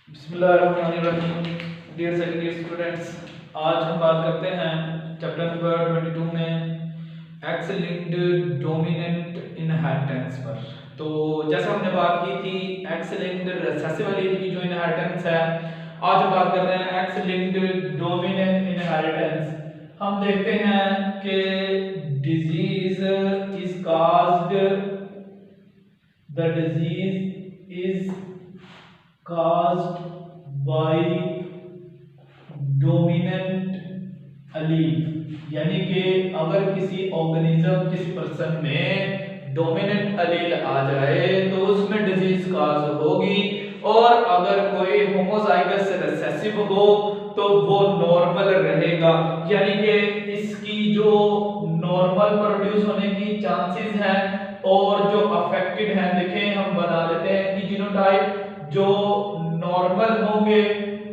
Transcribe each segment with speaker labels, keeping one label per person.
Speaker 1: बिस्मिल्लाहिर्रहमानिर्रहीम। Dear second year students, आज हम बात करते हैं चैप्टर नंबर 22 में एक्स लिंक्ड डोमिनेंट इनहेरिटेंस पर। तो जैसे हमने बात की थी एक्स लिंक्ड रिसेसिव एलील की जो इनहेरिटेंस है, आज हम बात कर रहे हैं एक्स लिंक्ड डोमिनेंट इनहेरिटेंस। हम देखते हैं कि disease is caused the disease is caused by dominant allele, यानी कि अगर किसी ऑर्गेनिज्म किसी पर्सन में डोमिनेंट एलील आ जाए तो उसमें डिजीज काज होगी, और अगर कोई होमोजाइगस रिसेसिव हो तो वो नॉर्मल रहेगा, यानी कि इसकी जो नॉर्मल प्रोड्यूस होने की चांसेस हैं और जो अफेक्टेड हैं, देखें हम बना लेते हैं कि जीनोटाइप जो नॉर्मल होंगे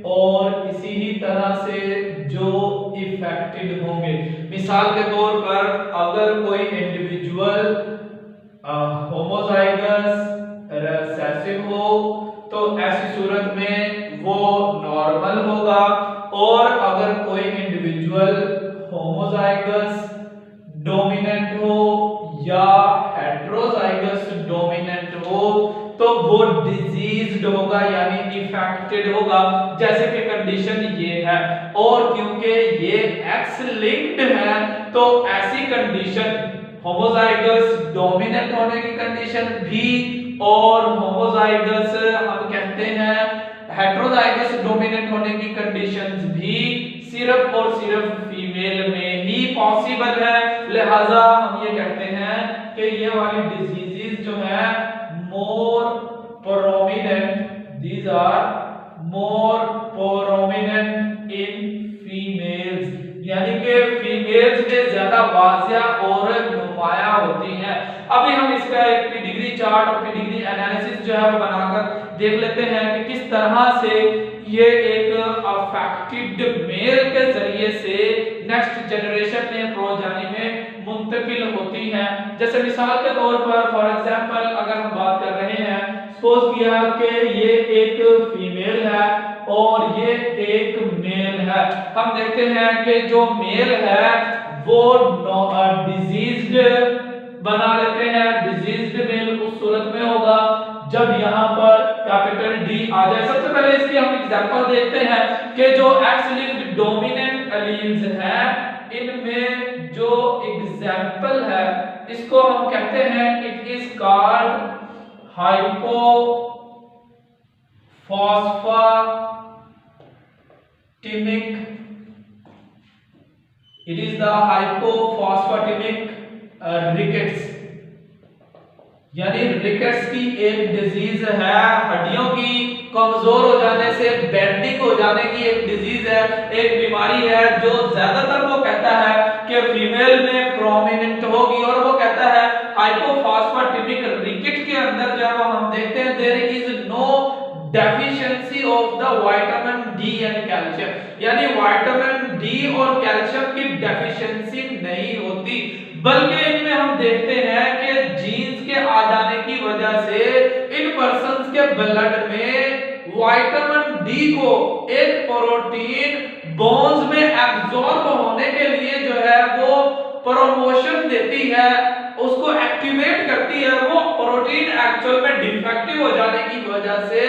Speaker 1: और इसी ही तरह से जो इफेक्टेड होंगे। मिसाल के तौर पर अगर कोई इंडिविजुअल होमोजाइगस रिसेसिव हो तो ऐसी सूरत में वो नॉर्मल होगा, और अगर कोई इंडिविजुअल होमोजाइगस डोमिनेंट हो या हेटेरोजाइगस डोमिनेंट हो तो वो डिजीज्ड होगा यानी इफेक्टेड होगा, जैसे कि कंडीशन ये है। और क्योंकि ये एक्स लिंक्ड है तो ऐसी कंडीशन होमोजाइगस डोमिनेंट होने की कंडीशन भी और होमोजाइगस हम कहते हैं हेटेरोजाइगस डोमिनेंट होने की कंडीशंस भी सिर्फ और सिर्फ फीमेल में ही पॉसिबल है। लिहाजा हम ये कहते हैं कि ये वाली डिजीजेस जो है more prominent, these are more prominent in females, यानी कि फीमेल्स में ज्यादा वाजिया और नुमाया होती हैं। अभी हम इसका एक डिग्री चार्ट और डिग्री एनालिसिस जो है वो बनाकर देख लेते हैं कि किस तरह से ये एक अफेक्टेड मेल के जरिए से नेक्स्ट जनरेशन में प्रोजानी में मुंतकिल होती हैं। जैसे मिसाल के तौर पर फॉर एग्जांपल अगर हम बात कर रहे हैं, सपोज किया कि ये एक फीमेल है और ये एक मेल है। हम देखते हैं कि जो मेल है वो डिजीज्ड बना लेते हैं। डिजीज्ड मेल उस सूरत में होगा जब यहाँ पर कैपिटल डी आ जाए। सबसे पहले इसकी हम एग्जांपल देखते हैं कि जो एक्स लिंक्ड डोमिनेंट एलील्स हैं इनमें जो एग्जांपल है इसको हम कहते हैं it is called hypophosphatemic, it is the hypophosphatemic rickets, यानी रिकेट्स की एक डिजीज है, हड्डियों की कमजोर हो जाने से बेंडिंग हो जाने की एक डिजीज है, एक बीमारी है जो ज्यादातर वो कहता है कि फीमेल में प्रोमिनेंट होगी, और वो कहता है हाइपोफॉस्फेटेमिक रिकेट के अंदर जब हम देखते हैं there is no deficiency of the vitamin D and calcium, यानी विटामिन डी और कैल्शियम की डेफिशिएंसी नहीं होती, बल्कि इनमें हम देखते हैं कि जीन्स के आ जाने की वजह से इन पर्सन्स के ब्लड में विटामिन डी को एक प्रोटीन बोन्स में एब्जॉर्ब होने के लिए जो है वो प्रमोशन देती है, उसको एक्टिवेट करती है। वो प्रोटीन एक्चुअल में डिफेक्टिव हो जाने की वजह से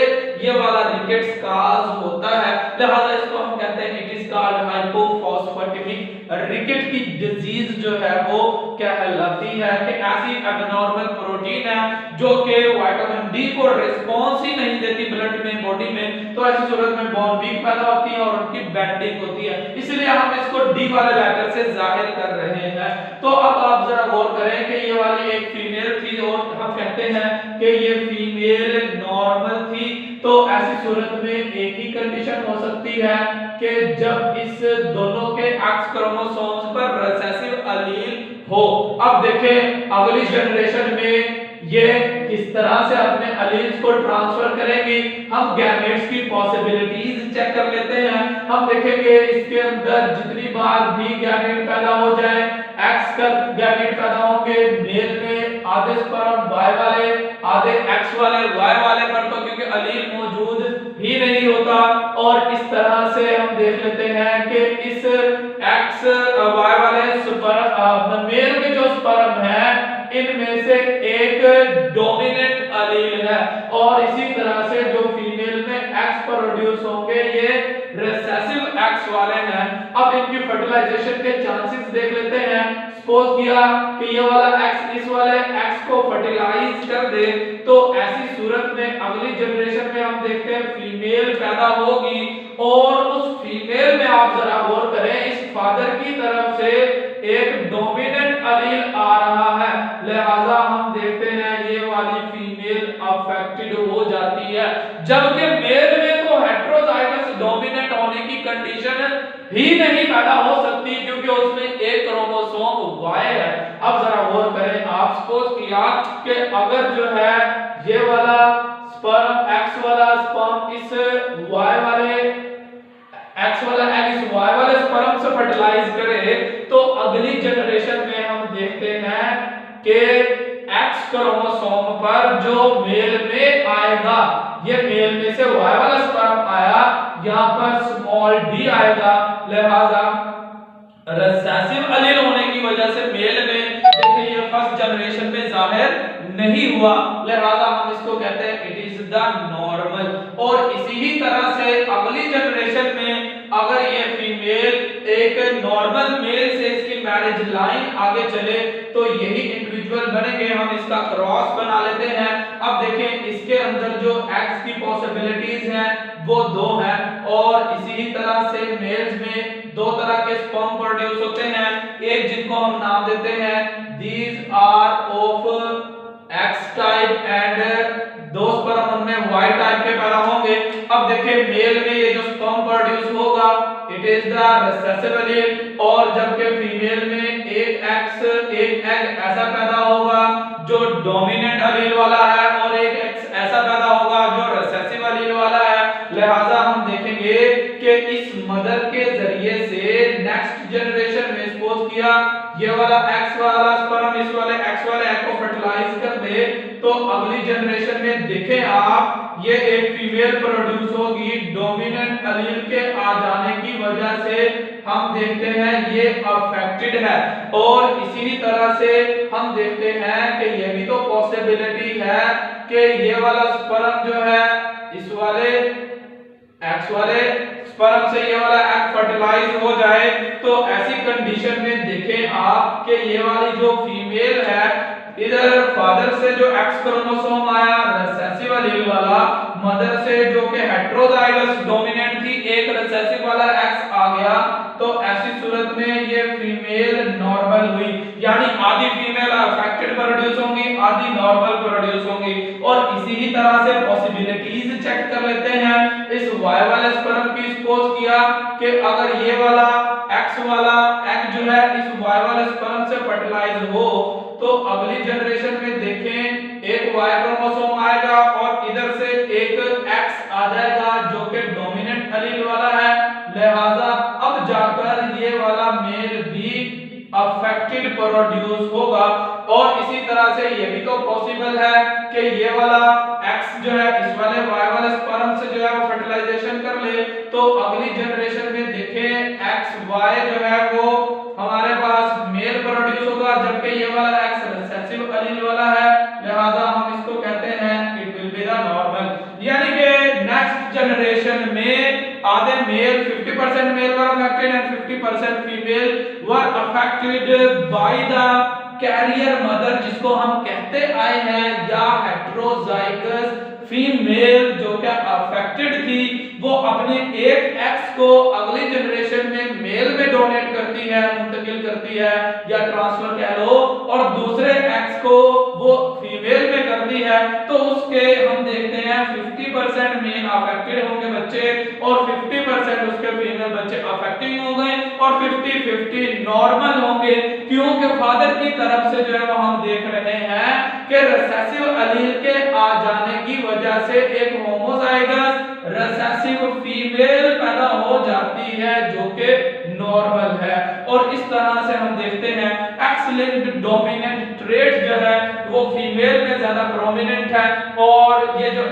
Speaker 1: ये वाला रिकेट्स काज होता है। लिहाजा इसको हम कहते हैं इट इज कॉल्ड हाइपोफॉस्फेटेमिक रिकेट की डिजीज जो है वो कहलाती है कि ऐसी एबनॉर्मल प्रोटीन है जो कि विटामिन डी को रिस्पांस ही नहीं देती ब्लड में बॉडी में, तो ऐसी सूरत में बोन वीक पैदा होती है और उनकी बेंडिंग होती है, इसलिए हम इसको डी वाले लेटर से जाहिर कर रहे हैं। तो अब आप जरा गौर करें कि ये वाली एक फीमेल थी और हम कहते हैं कि ये फीमेल नॉर्मल थी, तो ऐसी सूरत में एक ही कंडीशन हो सकती है कि जब इस दोनों के एक्स क्रोमोसोम्स पर रिसेसिव एलील हो। अब देखें अगली जनरेशन में ये किस तरह से अपने एलील्स को ट्रांसफर करेंगी। हम गैमेट्स की पॉसिबिलिटीज चेक कर लेते हैं। हम देखेंगे इसके अंदर जितनी बार भी गैमेट पैदा हो जाए, एक्स का गैमेट पैदा होंगे मेल में आधे स्पर्म वाई वाले, आधे एक्स वाले वाई वाले पर, तो क्योंकि एलील मौजूद ही नहीं होता। और इस तरह से हम देख लेते हैं कि इस एक्स वाई वाले मेल के जो स्पर्म है इनमें से एक डोमिनेंट अलील है और इसी तरह से जो फीमेल में एक्स प्रोड्यूस होंगे ये रिसेसिव एक्स वाले हैं। अब इनकी फर्टिलाइजेशन के चांसेस देख लेते हैं। सपोज किया कि ये वाला एक्स इस वाले एक्स को फर्टिलाइज कर दे तो ऐसी सूरत में अगली जनरेशन में हम देखते हैं फीमेल पैदा होगी और उस फीमेल में आप जरा गौर करें इस फादर की तरफ से एक डोमिनेंट अलील आ रहा है, लिहाजा हम देखते हैं ये वाली फीमेल अफेक्टेड हो जाती है। जबकि मेल में तो हेटेरोजाइगस डोमिनेंट होने की कंडीशन ही नहीं पैदा हो सकती क्योंकि उसमें एक क्रोमोसोम वाई है। अब जरा गौर करें, आप सपोज किया कि अगर जो है ये वाला स्पर्म एक्स वाला स्पर्म इस वाई वाले एक्स वाला एग इस वाई वाले स्पर्म से फर्टिलाइज करे तो अगली जनरेशन में हम देखते हैं कि एक्स क्रोमोसोम पर जो मेल में आएगा ये मेल में से वाई वाला स्पर्म आया, यहां पर स्मॉल डी आएगा, लिहाजा रिसेसिव एलील होने की वजह से मेल में देखिए ये फर्स्ट जनरेशन में जाहिर नहीं हुआ, लिहाजा हम इसको कहते हैं इट इज द नॉर्मल। और इसी ही तरह से अगली जनरेशन में अगर ये फीमेल एक नॉर्मल मेल से इसकी मैरिज लाइन आगे चले तो यही इंडिविजुअल बनेंगे। हम इसका क्रॉस बना लेते हैं। अब देखें इसके अंदर जो एक्स की पॉसिबिलिटीज हैं वो दो हैं और इसी ही तरह से मेल्स में दो तरह के स्पर्म प्रोड्यूस होते हैं, एक जिनको हम नाम देते हैं these are of X type and दो स्पर्म उनमें वाई टाइप के पैदा होंगे। अब देखिए मेल में ये जो स्पर्म प्रोड्यूस होगा it is the recessive allele और जबकि फीमेल में एक एक्स एक एग ऐसा पैदा होगा जो डोमिनेंट एलील वाला है और एक एक्स ऐसा पैदा होगा जो रिसेसिव एलील वाला है। लिहाजा हम देखेंगे कि इस मदर के जरिए से नेक्स्ट जनरेशन में सपोज किया ये वाला एक्स वाला स्पर्म इस वाले एक्स वाले एग को फर्टिलाइज कर दे तो अगली जनरेशन में देखें आप ये एक फीमेल प्रोड्यूस होगी डोमिनेंट एलील के आ जाने की वजह से हम देखते हैं ये अफेक्टेड है। और इसी तरह से हम देखते हैं कि ये भी तो पॉसिबिलिटी है कि ये वाला स्पर्म जो है इस वाले एक्स वाले स्पर्म से ये वाला एग फर्टिलाइज हो जाए तो ऐसी कंडीशन में देखें आप कि ये वाली जो फीमेल है इधर फादर से जो एक्स क्रोमोसोम आया रिसेसिव एलील वाला, मदर से जो कि हेटेरोजाइगस डोमिनेंट थी एक रिसेसिव वाला एक्स आ गया तो ऐसी सूरत में ये फीमेल नॉर्मल हुई, यानी आधी फीमेल अफेक्टेड प्रोड्यूस होंगी आधी नॉर्मल प्रोड्यूस होंगी। और इसी ही तरह से पॉसिबिलिटीज चेक कर लेते हैं इस वाई वाले स्पर्म की। सपोज किया कि अगर ये वाला एक्स वाला एग जो है इस वाई वाले स्पर्म से फर्टिलाइज हो तो अगली जनरेशन में देखें एक वाई क्रोमोसोम आएगा और इधर से एक एक्स आ जाएगा जो कि डोमिनेंट एलील वाला है, लिहाजा अब जाकर ये वाला मेल भी अफेक्टेड प्रोड्यूस होगा। और इसी तरह से ये भी तो पॉसिबल है कि ये वाला एक्स जो है इस वाले वाई वाले स्पर्म से जो है वो फर्टिलाइजेशन कर ले तो अगली जनरेशन में देखें एक्स वाई जो है वो हमारे पास मेल प्रोड्यूस होगा जबकि ये वाला एक्स रिसेसिव एलील वाला है, लिहाजा हम इसको कहते हैं it will be the normal. यानी कि नेक्स्ट जनरेशन में आधे male 50% male were affected and 50% female were affected by the carrier mother जिसको हम कहते आए हैं या हेटेरोजाइगस फीमेल जो क्या अफेक्टेड थी वो अपने एक एक्स को अगली जनरेशन में मेल में डोनेट करती है मुंतकिल करती है या ट्रांसफर कह लो और दूसरे एक्स को वो फीमेल में करती है तो उसके हम देखते हैं 50% मेल अफेक्टेड होंगे बच्चे और 50% उसके फीमेल बच्चे अफेक्टिंग होंगे और 50-50 नॉर्मल होंगे क्योंकि फादर की तरफ से जो है वो हम देख रहे हैं कि रिसेसिव एलील के आ जाने की वजह से एक होमोजाइगस रिसेसिव फीमेल पैदा हो जाती है जो कि नॉर्मल है। और इस तरह से हम देखते हैं एक्स लिंक्ड डोमिनेंट ट्रेट जो है वो फीमेल में ज्यादा प्रोमिनेंट है और ये जो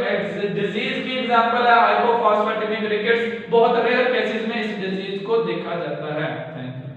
Speaker 1: डिजीज की एग्जांपल है हाइपोफॉस्फेटेमिक रिकेट्स, बहुत रेयर केसेस में इस डिजीज को देखा जाता है। Thank you.